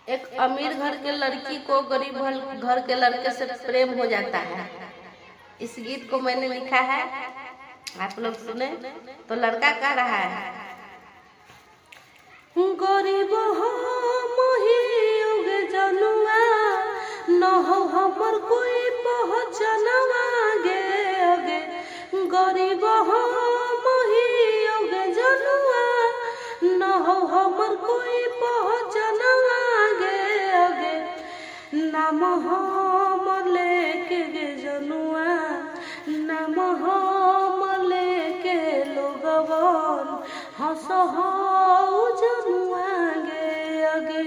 एक अमीर घर के लड़की को गरीब घर के लड़के से प्रेम हो जाता है। इस गीत को मैंने लिखा है, आप लोग सुने। तो लड़का कह रहा है, गरीब हो मोहियोगे जनुआ, न हो हमर कोई पहचानवा गे गे। गरीब हो मोहियोगे जनुआ, न हो हमर कोई पहचानवा गे गे। नाम हम लेके गे जनुआ, नाम हम लेके लोगवन हंस जनुआ गे अगे।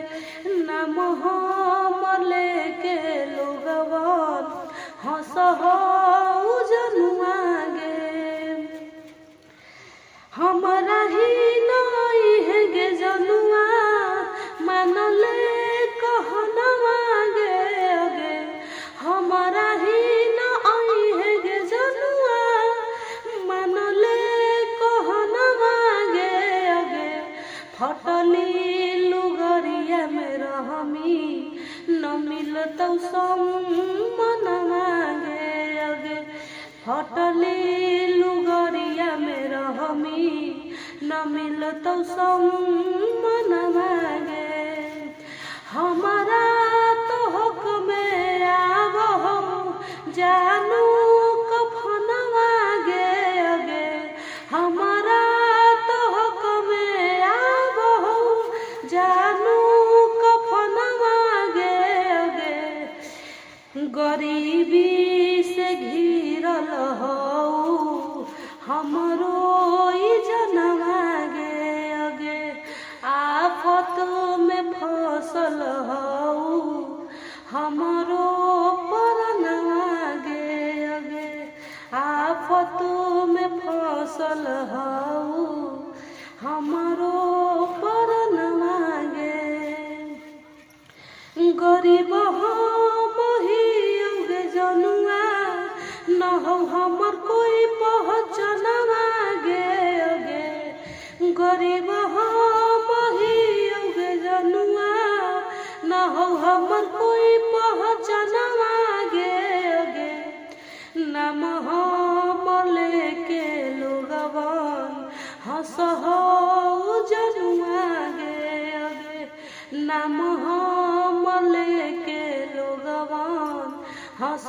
नाम हम लेके लोगवन हंस जनुआ गे। हमारा ही नहीं है गे जनुआ, मानले कहनवा गे अगे। हमारा ही नहीं है गे जनुआ, मानले कहनवा गे अगे। फटली लुगरिया में रहमी, न मिलतौ सम्मनवा गे अगे। फटली लुगरिया में रहमी, न मिलतौ सम्मनवा गे। हमारा तो हक में आवो जानू कफनवा गे अगे। हमारा तो हक में आवो जानू कफनवा गे अगे। गरीबी से घिरल हऊ हमरो ई जनवा गे अगे। आफत में फसल हऊ हमरो परनवा गे अगे। आफत में फसल हऊ हमरो परनवा गे। गरीब हो मोहियोगे जनुआ, न हो हमर कोई पहचानवा गे अगे। गरीब हो मोहियोगे जनुआ, न हो हमर कोई पहचानवा गे अगे। नाम हम लेके लोगवन हंस जनुआ गे अगे। नाम हम लेके लोगवन हंस